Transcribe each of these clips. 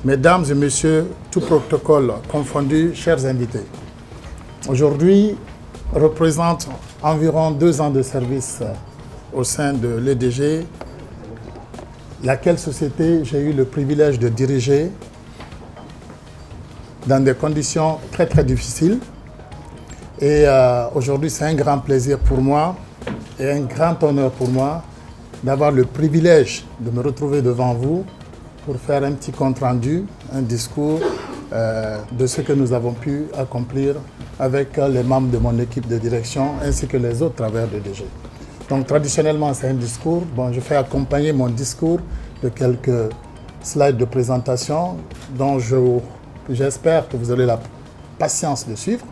Mesdames et messieurs, tout protocole confondu, chers invités. Aujourd'hui représente environ 2 ans de service au sein de l'EDG, laquelle société j'ai eu le privilège de diriger dans des conditions très très difficiles. Et aujourd'hui, c'est un grand plaisir pour moi et un grand honneur pour moi d'avoir le privilège de me retrouver devant vous pour faire un petit compte-rendu, un discours de ce que nous avons pu accomplir avec les membres de mon équipe de direction ainsi que les autres travailleurs de DG. Donc traditionnellement, c'est un discours. Bon, je fais accompagner mon discours de quelques slides de présentation dont j'espère que vous aurez la patience de suivre.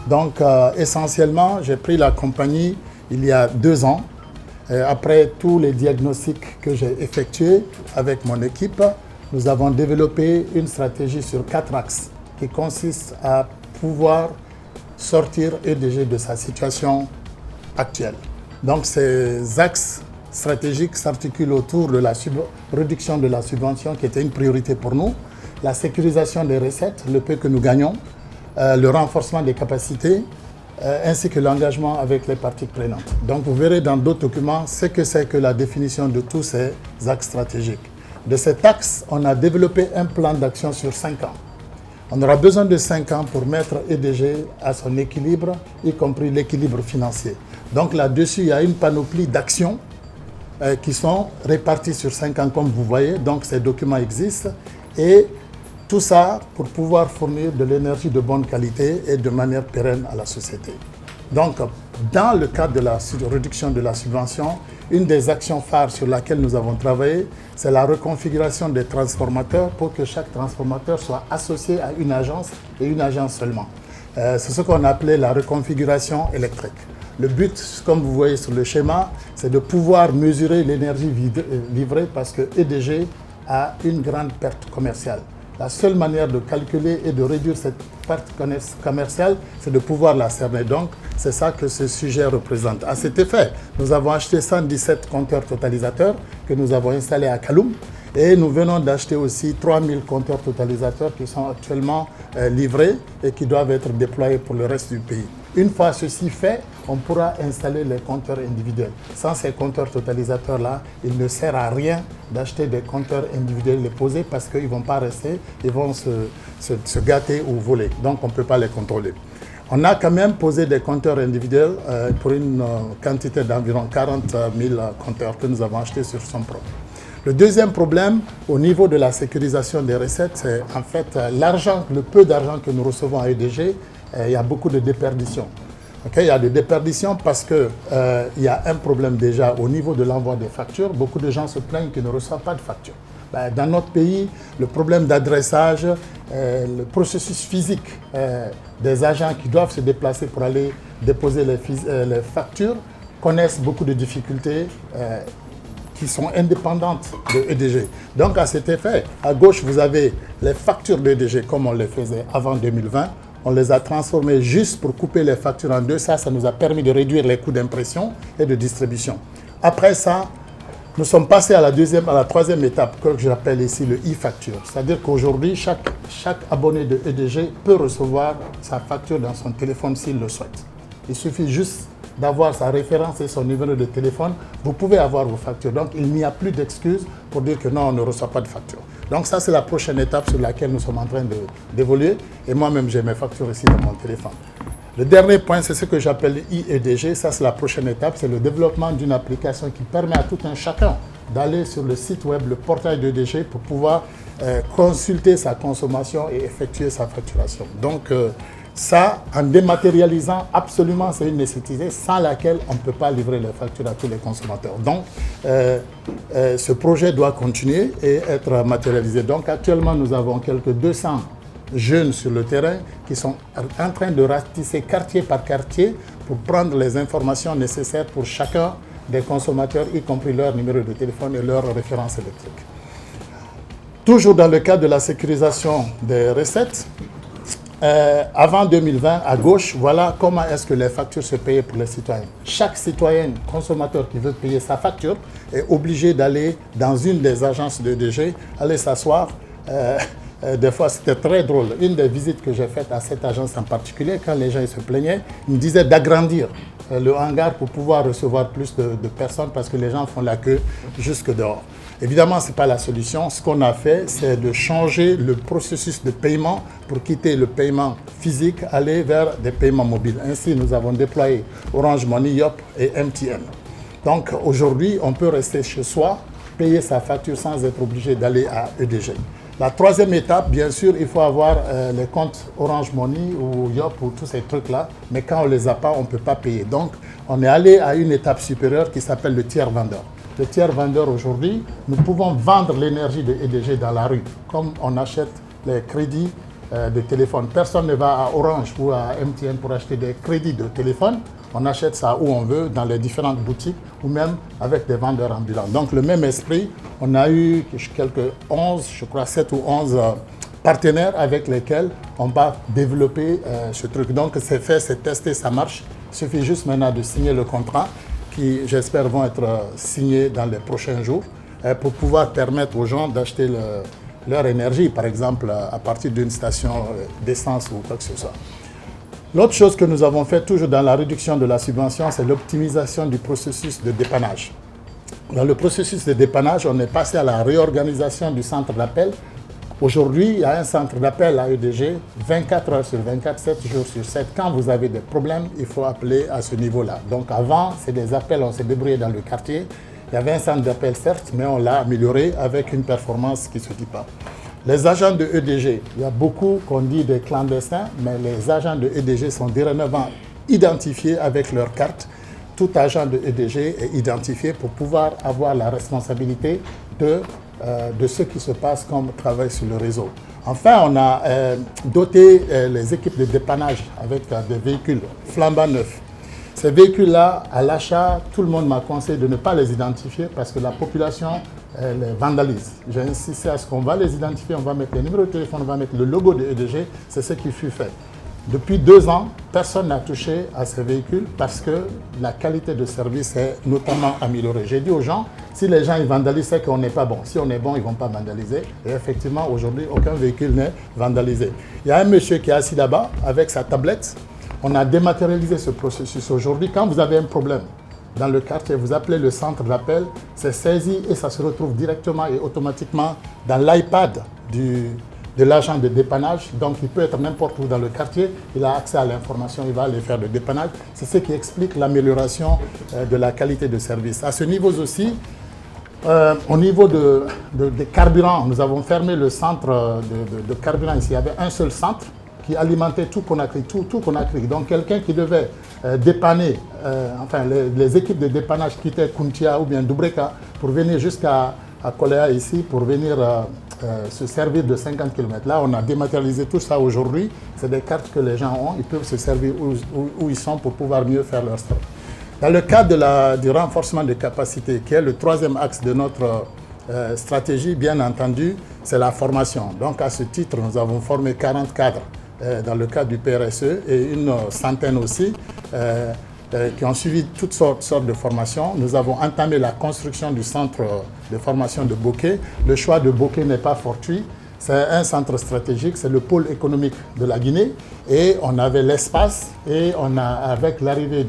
Donc essentiellement, j'ai pris la compagnie il y a 2 ans. Après tous les diagnostics que j'ai effectués avec mon équipe, nous avons développé une stratégie sur 4 axes qui consiste à pouvoir sortir EDG de sa situation actuelle. Donc ces axes stratégiques s'articulent autour de la réduction de la subvention qui était une priorité pour nous, la sécurisation des recettes, le peu que nous gagnons, le renforcement des capacités, ainsi que l'engagement avec les parties prenantes. Donc vous verrez dans d'autres documents ce que c'est que la définition de tous ces axes stratégiques. De cet axe, on a développé un plan d'action sur 5 ans. On aura besoin de 5 ans pour mettre EDG à son équilibre, y compris l'équilibre financier. Donc là-dessus, il y a une panoplie d'actions qui sont réparties sur 5 ans, comme vous voyez. Donc ces documents existent et tout ça pour pouvoir fournir de l'énergie de bonne qualité et de manière pérenne à la société. Donc, dans le cadre de la réduction de la subvention, une des actions phares sur laquelle nous avons travaillé, c'est la reconfiguration des transformateurs pour que chaque transformateur soit associé à une agence et une agence seulement. C'est ce qu'on appelait la reconfiguration électrique. Le but, comme vous voyez sur le schéma, c'est de pouvoir mesurer l'énergie livrée parce que EDG a une grande perte commerciale. La seule manière de calculer et de réduire cette perte commerciale, c'est de pouvoir la cerner. Donc, c'est ça que ce sujet représente. À cet effet, nous avons acheté 117 compteurs totalisateurs que nous avons installés à Kaloum et nous venons d'acheter aussi 3000 compteurs totalisateurs qui sont actuellement livrés et qui doivent être déployés pour le reste du pays. Une fois ceci fait, on pourra installer les compteurs individuels. Sans ces compteurs totalisateurs-là, il ne sert à rien d'acheter des compteurs individuels, les poser parce qu'ils ne vont pas rester, ils vont se gâter ou voler. Donc on ne peut pas les contrôler. On a quand même posé des compteurs individuels pour une quantité d'environ 40 000 compteurs que nous avons achetés sur son propre. Le deuxième problème, au niveau de la sécurisation des recettes, c'est en fait l'argent, le peu d'argent que nous recevons à EDG, il y a beaucoup de déperditions. Il y a des déperditions parce qu'il y a un problème déjà au niveau de l'envoi des factures. Beaucoup de gens se plaignent qu'ils ne reçoivent pas de factures. Dans notre pays, le problème d'adressage, le processus physique des agents qui doivent se déplacer pour aller déposer les factures connaissent beaucoup de difficultés qui sont indépendantes de EDG. Donc à cet effet, à gauche, vous avez les factures de EDG comme on les faisait avant 2020. On les a transformées juste pour couper les factures en deux. Ça nous a permis de réduire les coûts d'impression et de distribution. Après ça, nous sommes passés à la troisième étape que j'appelle ici le e-facture. C'est-à-dire qu'aujourd'hui, chaque abonné de EDG peut recevoir sa facture dans son téléphone s'il le souhaite. Il suffit juste d'avoir sa référence et son numéro de téléphone. Vous pouvez avoir vos factures. Donc, il n'y a plus d'excuses pour dire que non, on ne reçoit pas de facture. Donc ça, c'est la prochaine étape sur laquelle nous sommes en train d'évoluer. Et moi-même, j'ai mes factures ici dans mon téléphone. Le dernier point, c'est ce que j'appelle e-EDG. Ça, c'est la prochaine étape. C'est le développement d'une application qui permet à tout un chacun d'aller sur le site web, le portail d'EDG, pour pouvoir consulter sa consommation et effectuer sa facturation. Donc, ça, en dématérialisant, absolument, c'est une nécessité sans laquelle on ne peut pas livrer les factures à tous les consommateurs. Donc, ce projet doit continuer et être matérialisé. Donc, actuellement, nous avons quelques 200 jeunes sur le terrain qui sont en train de ratisser quartier par quartier pour prendre les informations nécessaires pour chacun des consommateurs, y compris leur numéro de téléphone et leur référence électrique. Toujours dans le cadre de la sécurisation des recettes, avant 2020, à gauche, voilà comment est-ce que les factures se payaient pour les citoyens. Chaque citoyen consommateur qui veut payer sa facture est obligé d'aller dans une des agences d'EDG, aller s'asseoir Des fois, c'était très drôle. Une des visites que j'ai faites à cette agence en particulier, quand les gens se plaignaient, ils me disaient d'agrandir le hangar pour pouvoir recevoir plus de personnes parce que les gens font la queue jusque dehors. Évidemment, ce n'est pas la solution. Ce qu'on a fait, c'est de changer le processus de paiement pour quitter le paiement physique, aller vers des paiements mobiles. Ainsi, nous avons déployé Orange Money, Yop et MTN. Donc aujourd'hui, on peut rester chez soi, payer sa facture sans être obligé d'aller à EDG. La troisième étape, bien sûr, il faut avoir les comptes Orange Money ou Yop ou tous ces trucs-là, mais quand on ne les a pas, on ne peut pas payer. Donc, on est allé à une étape supérieure qui s'appelle le tiers vendeur. Le tiers vendeur aujourd'hui, nous pouvons vendre l'énergie de EDG dans la rue, comme on achète les crédits de téléphone. Personne ne va à Orange ou à MTN pour acheter des crédits de téléphone. On achète ça où on veut, dans les différentes boutiques ou même avec des vendeurs ambulants. Donc le même esprit, on a eu quelques 11, je crois 7 ou 11 partenaires avec lesquels on va développer ce truc. Donc c'est fait, c'est testé, ça marche. Il suffit juste maintenant de signer le contrat qui, j'espère, vont être signés dans les prochains jours pour pouvoir permettre aux gens d'acheter leur énergie, par exemple à partir d'une station d'essence ou quoi que ce soit. L'autre chose que nous avons fait, toujours dans la réduction de la subvention, c'est l'optimisation du processus de dépannage. Dans le processus de dépannage, on est passé à la réorganisation du centre d'appel. Aujourd'hui, il y a un centre d'appel à EDG, 24 heures sur 24, 7 jours sur 7. Quand vous avez des problèmes, il faut appeler à ce niveau-là. Donc avant, c'est des appels, on s'est débrouillé dans le quartier. Il y avait un centre d'appel, certes, mais on l'a amélioré avec une performance qui ne se dit pas. Les agents de EDG, il y a beaucoup qu'on dit des clandestins, mais les agents de EDG sont dorénavant identifiés avec leur carte. Tout agent de EDG est identifié pour pouvoir avoir la responsabilité de ce qui se passe comme travail sur le réseau. Enfin, on a doté les équipes de dépannage avec des véhicules flambant neufs. Ces véhicules-là, à l'achat, tout le monde m'a conseillé de ne pas les identifier parce que la population les vandalise. J'ai insisté à ce qu'on va les identifier, on va mettre les numéros de téléphone, on va mettre le logo de EDG, c'est ce qui fut fait. Depuis 2 ans, personne n'a touché à ces véhicules parce que la qualité de service est notamment améliorée. J'ai dit aux gens, si les gens ils vandalisent, c'est qu'on n'est pas bon. Si on est bon, ils ne vont pas vandaliser. Et effectivement, aujourd'hui, aucun véhicule n'est vandalisé. Il y a un monsieur qui est assis là-bas avec sa tablette. On a dématérialisé ce processus. Aujourd'hui, quand vous avez un problème dans le quartier, vous appelez le centre d'appel, c'est saisi et ça se retrouve directement et automatiquement dans l'iPad de l'agent de dépannage. Donc, il peut être n'importe où dans le quartier, il a accès à l'information, il va aller faire le dépannage. C'est ce qui explique l'amélioration de la qualité de service. À ce niveau aussi, au niveau des carburants, nous avons fermé le centre de carburant ici. Il y avait un seul centre qui alimentait tout Conakry, tout Conakry. Donc quelqu'un qui devait dépanner, enfin les équipes de dépannage quittaient Kountia ou bien Doubreka pour venir jusqu'à Koléa ici, pour venir se servir de 50 km. Là, on a dématérialisé tout ça aujourd'hui. C'est des cartes que les gens ont, ils peuvent se servir où ils sont pour pouvoir mieux faire leur stock. Dans le cadre du renforcement des capacités, qui est le troisième axe de notre stratégie, bien entendu, c'est la formation. Donc à ce titre, nous avons formé 40 cadres dans le cadre du PRSE et une centaine aussi qui ont suivi toutes sortes de formations. Nous avons entamé la construction du centre de formation de Boké. Le choix de Boké n'est pas fortuit. C'est un centre stratégique, c'est le pôle économique de la Guinée. Et on avait l'espace et on a, avec l'arrivée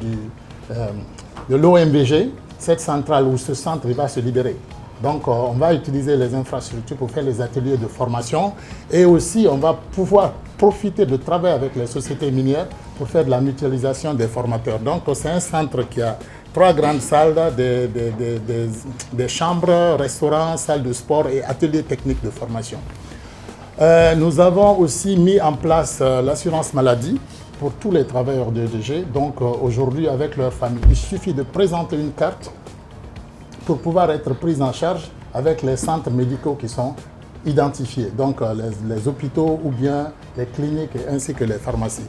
de l'OMVG, cette centrale ou ce centre il va se libérer. Donc on va utiliser les infrastructures pour faire les ateliers de formation et aussi on va pouvoir profiter de travailler avec les sociétés minières pour faire de la mutualisation des formateurs. Donc c'est un centre qui a 3 grandes salles, des chambres, restaurants, salles de sport et ateliers techniques de formation. Nous avons aussi mis en place l'assurance maladie pour tous les travailleurs de EDG. Donc aujourd'hui avec leur famille, il suffit de présenter une carte pour pouvoir être pris en charge avec les centres médicaux qui sont identifiés, donc les hôpitaux ou bien les cliniques ainsi que les pharmacies.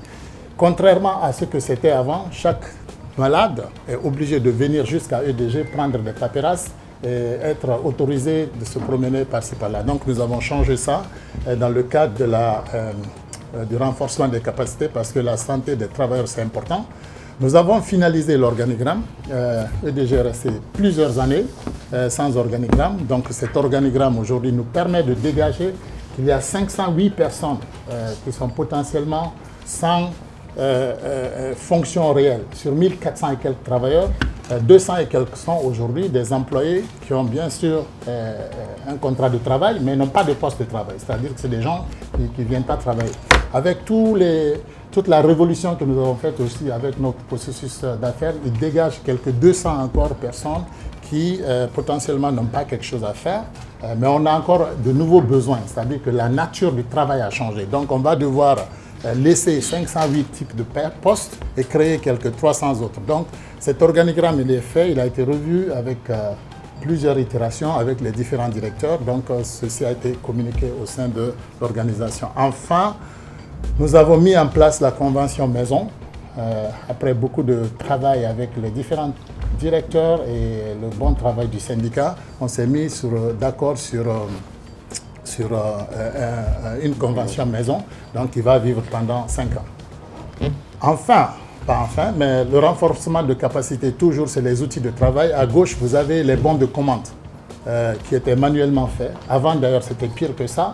Contrairement à ce que c'était avant, chaque malade est obligé de venir jusqu'à EDG, prendre des papérasses et être autorisé de se promener par-ci par-là. Donc nous avons changé ça dans le cadre du renforcement des capacités parce que la santé des travailleurs c'est important. Nous avons finalisé l'organigramme. EDG est resté plusieurs années sans organigramme. Donc cet organigramme aujourd'hui nous permet de dégager qu'il y a 508 personnes qui sont potentiellement sans fonction réelle. Sur 1400 et quelques travailleurs, 200 et quelques sont aujourd'hui des employés qui ont bien sûr un contrat de travail, mais n'ont pas de poste de travail. C'est-à-dire que c'est des gens qui ne viennent pas travailler. Avec toute la révolution que nous avons faite aussi avec notre processus d'affaires, il dégage quelques 200 encore personnes qui potentiellement n'ont pas quelque chose à faire, mais on a encore de nouveaux besoins. C'est-à-dire que la nature du travail a changé. Donc on va devoir laisser 508 types de postes et créer quelques 300 autres. Donc cet organigramme, il est fait, il a été revu avec plusieurs itérations avec les différents directeurs. Donc ceci a été communiqué au sein de l'organisation. Enfin, nous avons mis en place la convention maison. Après beaucoup de travail avec les différents directeurs et le bon travail du syndicat, on s'est mis d'accord sur une convention maison, donc qui va vivre pendant 5 ans. Enfin, pas enfin, mais le renforcement de capacité, toujours, c'est les outils de travail. À gauche, vous avez les bons de commande qui étaient manuellement faits. Avant, d'ailleurs, c'était pire que ça.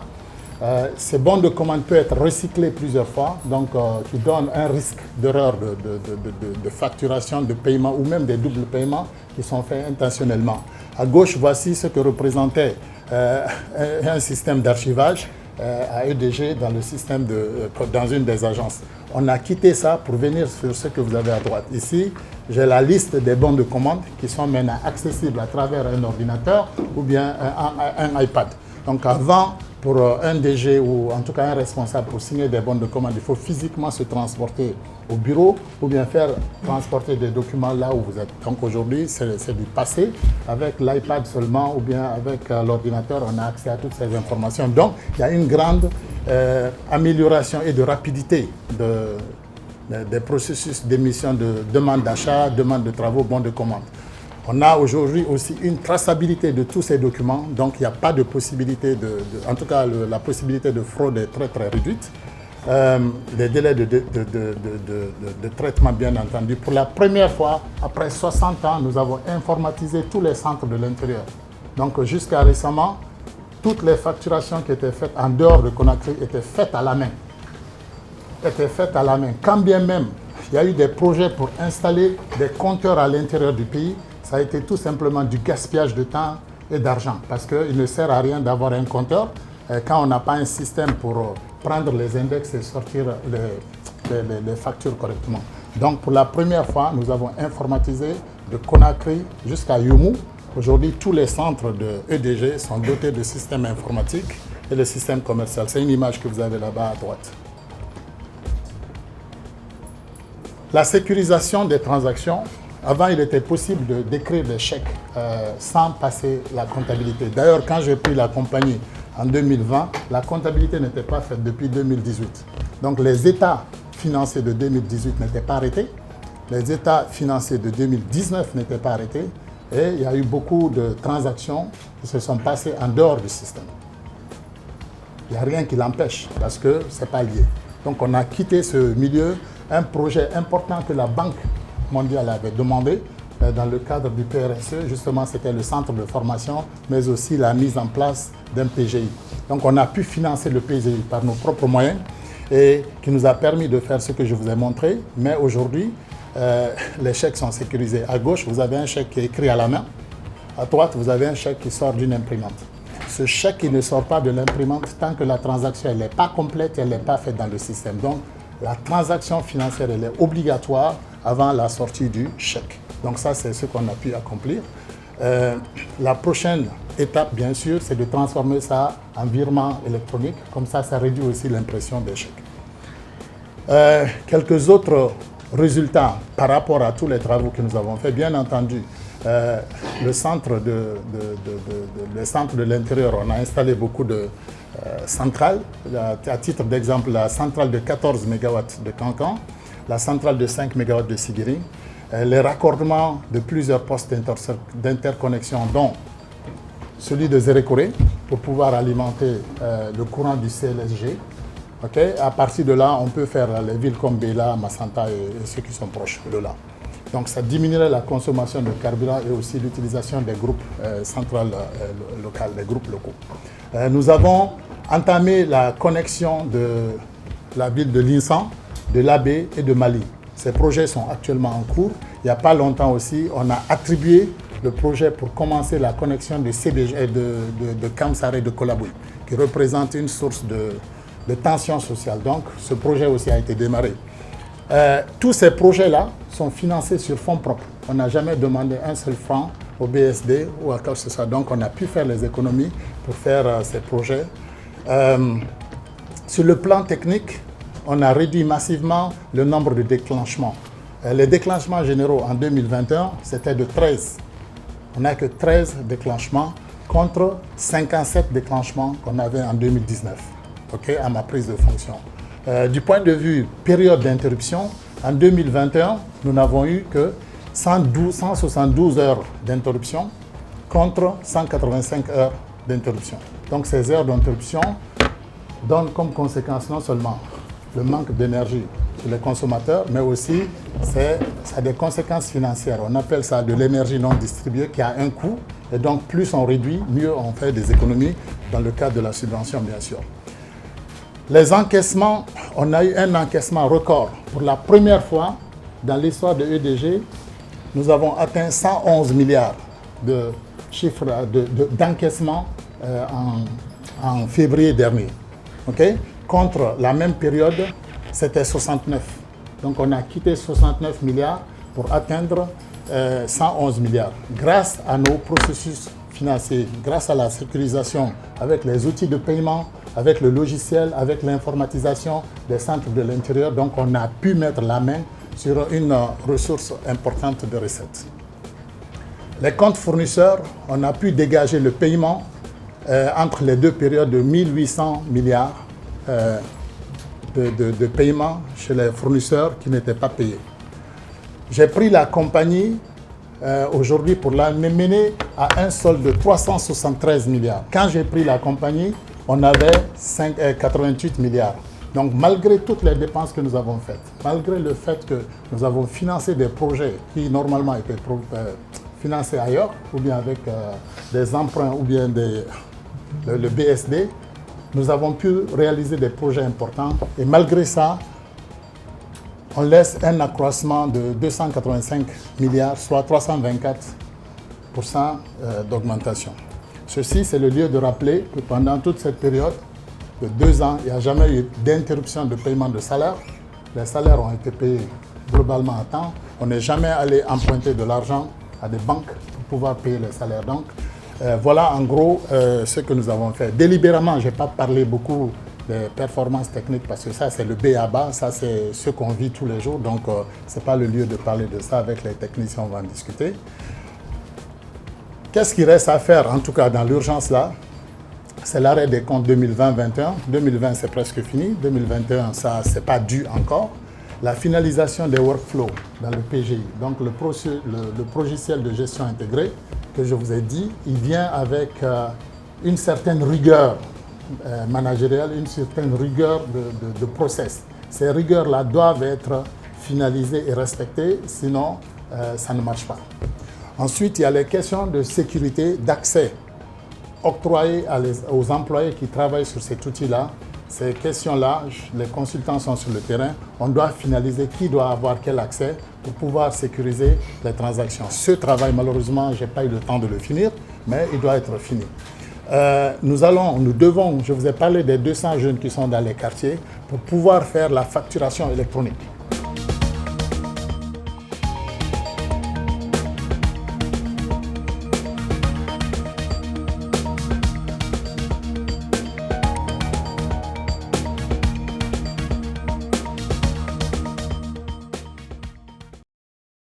Ces bons de commande peuvent être recyclés plusieurs fois, donc qui donnent un risque d'erreur de facturation, de paiement ou même des doubles paiements qui sont faits intentionnellement. À gauche, voici ce que représentait un système d'archivage à EDG dans le système dans une des agences. On a quitté ça pour venir sur ce que vous avez à droite. Ici, j'ai la liste des bons de commande qui sont maintenant accessibles à travers un ordinateur ou bien un iPad. Donc avant, pour un DG ou en tout cas un responsable pour signer des bons de commande, il faut physiquement se transporter au bureau ou bien faire transporter des documents là où vous êtes. Donc aujourd'hui, c'est du passé. Avec l'iPad seulement ou bien avec l'ordinateur, on a accès à toutes ces informations. Donc il y a une grande amélioration et de rapidité des processus d'émission de demande d'achat, demande de travaux, bons de commande. On a aujourd'hui aussi une traçabilité de tous ces documents, donc il n'y a pas de possibilité en tout cas la possibilité de fraude est très très réduite. Les délais de traitement bien entendu. Pour la première fois, après 60 ans, nous avons informatisé tous les centres de l'intérieur. Donc jusqu'à récemment, toutes les facturations qui étaient faites en dehors de Conakry étaient faites à la main. Quand bien même il y a eu des projets pour installer des compteurs à l'intérieur du pays, ça a été tout simplement du gaspillage de temps et d'argent parce qu'il ne sert à rien d'avoir un compteur quand on n'a pas un système pour prendre les index et sortir les factures correctement. Donc pour la première fois, nous avons informatisé de Conakry jusqu'à Youmou. Aujourd'hui, tous les centres de EDG sont dotés de systèmes informatiques et le système commercial. C'est une image que vous avez là-bas à droite. La sécurisation des transactions. Avant, il était possible d'écrire des chèques sans passer la comptabilité. D'ailleurs, quand j'ai pris la compagnie en 2020, la comptabilité n'était pas faite depuis 2018. Donc, les états financiers de 2018 n'étaient pas arrêtés. Les états financiers de 2019 n'étaient pas arrêtés. Et il y a eu beaucoup de transactions qui se sont passées en dehors du système. Il n'y a rien qui l'empêche parce que ce n'est pas lié. Donc, on a quitté ce milieu. Un projet important que la Banque mondiale avait demandé dans le cadre du PRSE, justement c'était le centre de formation, mais aussi la mise en place d'un PGI. Donc on a pu financer le PGI par nos propres moyens et qui nous a permis de faire ce que je vous ai montré. Mais aujourd'hui, les chèques sont sécurisés. À gauche, vous avez un chèque qui est écrit à la main. À droite, vous avez un chèque qui sort d'une imprimante. Ce chèque il ne sort pas de l'imprimante tant que la transaction n'est pas complète, elle n'est pas faite dans le système. Donc la transaction financière elle est obligatoire avant la sortie du chèque. Donc ça, c'est ce qu'on a pu accomplir. La prochaine étape, bien sûr, c'est de transformer ça en virement électronique. Comme ça, ça réduit aussi l'impression des chèques. Quelques autres résultats par rapport à tous les travaux que nous avons faits. Bien entendu, le centre de l'intérieur, on a installé beaucoup de centrales. À titre d'exemple, la centrale de 14 MW de Cancan, la centrale de 5 MW de Sigiri, les raccordements de plusieurs postes d'interconnexion, dont celui de Zérékoré, pour pouvoir alimenter le courant du CLSG. Okay? À partir de là, on peut faire les villes comme Bela, Massanta et ceux qui sont proches de là. Donc ça diminuerait la consommation de carburant et aussi l'utilisation des groupes centrales locales, des groupes locaux. Nous avons entamé la connexion de la ville de Linsan, de l'Abbé et de Mali. Ces projets sont actuellement en cours. Il n'y a pas longtemps aussi, on a attribué le projet pour commencer la connexion de CBG, de Kamsare et de Kolabouy, qui représente une source de tension sociale. Donc ce projet aussi a été démarré. Tous ces projets-là sont financés sur fonds propres. On n'a jamais demandé un seul franc au BSD ou à quoi que ce soit. Donc on a pu faire les économies pour faire ces projets. Sur le plan technique, on a réduit massivement le nombre de déclenchements. Les déclenchements généraux en 2021, c'était de 13. On n'a que 13 déclenchements contre 57 déclenchements qu'on avait en 2019, à ma prise de fonction. Du point de vue période d'interruption, en 2021, nous n'avons eu que 172 heures d'interruption contre 185 heures d'interruption. Donc ces heures d'interruption donnent comme conséquence non seulement le manque d'énergie sur les consommateurs, mais aussi ça a des conséquences financières. On appelle ça de l'énergie non distribuée qui a un coût. Et donc plus on réduit, mieux on fait des économies dans le cadre de la subvention, bien sûr. Les encaissements, on a eu un encaissement record. Pour la première fois dans l'histoire de EDG, nous avons atteint 111 milliards de chiffres d'encaissement en février dernier. Contre la même période, c'était 69. Donc on a quitté 69 milliards pour atteindre 111 milliards. Grâce à nos processus financiers, grâce à la sécurisation avec les outils de paiement, avec le logiciel, avec l'informatisation des centres de l'intérieur, donc on a pu mettre la main sur une ressource importante de recettes. Les comptes fournisseurs, on a pu dégager le paiement entre les deux périodes de 1800 milliards de paiements chez les fournisseurs qui n'étaient pas payés. J'ai pris la compagnie aujourd'hui pour la mener à un solde de 373 milliards. Quand j'ai pris la compagnie, on avait 88 milliards. Donc malgré toutes les dépenses que nous avons faites, malgré le fait que nous avons financé des projets qui normalement étaient financés ailleurs, ou bien avec des emprunts, ou bien le BSD, nous avons pu réaliser des projets importants. Et malgré ça, on laisse un accroissement de 285 milliards, soit 324% d'augmentation. Ceci, c'est le lieu de rappeler que pendant toute cette période de 2 ans, il n'y a jamais eu d'interruption de paiement de salaire. Les salaires ont été payés globalement à temps. On n'est jamais allé emprunter de l'argent à des banques pour pouvoir payer les salaires. Donc, voilà en gros ce que nous avons fait. Délibérément, je n'ai pas parlé beaucoup des performances techniques parce que ça, c'est le b.a.-ba, ça, c'est ce qu'on vit tous les jours. Donc, ce n'est pas le lieu de parler de ça. Avec les techniciens, on va en discuter. Qu'est-ce qui reste à faire, en tout cas dans l'urgence là? C'est l'arrêt des comptes 2020-21. 2020, c'est presque fini. 2021, ça, ce n'est pas dû encore. La finalisation des workflows dans le PGI, donc le logiciel de gestion intégrée que je vous ai dit, il vient avec une certaine rigueur managériale, une certaine rigueur de process. Ces rigueurs-là doivent être finalisées et respectées, sinon ça ne marche pas. Ensuite, il y a les questions de sécurité, d'accès octroyés aux employés qui travaillent sur cet outil-là. Ces questions-là, les consultants sont sur le terrain. On doit finaliser qui doit avoir quel accès pour pouvoir sécuriser les transactions. Ce travail, malheureusement, je n'ai pas eu le temps de le finir, mais il doit être fini. Nous devons, je vous ai parlé des 200 jeunes qui sont dans les quartiers, pour pouvoir faire la facturation électronique.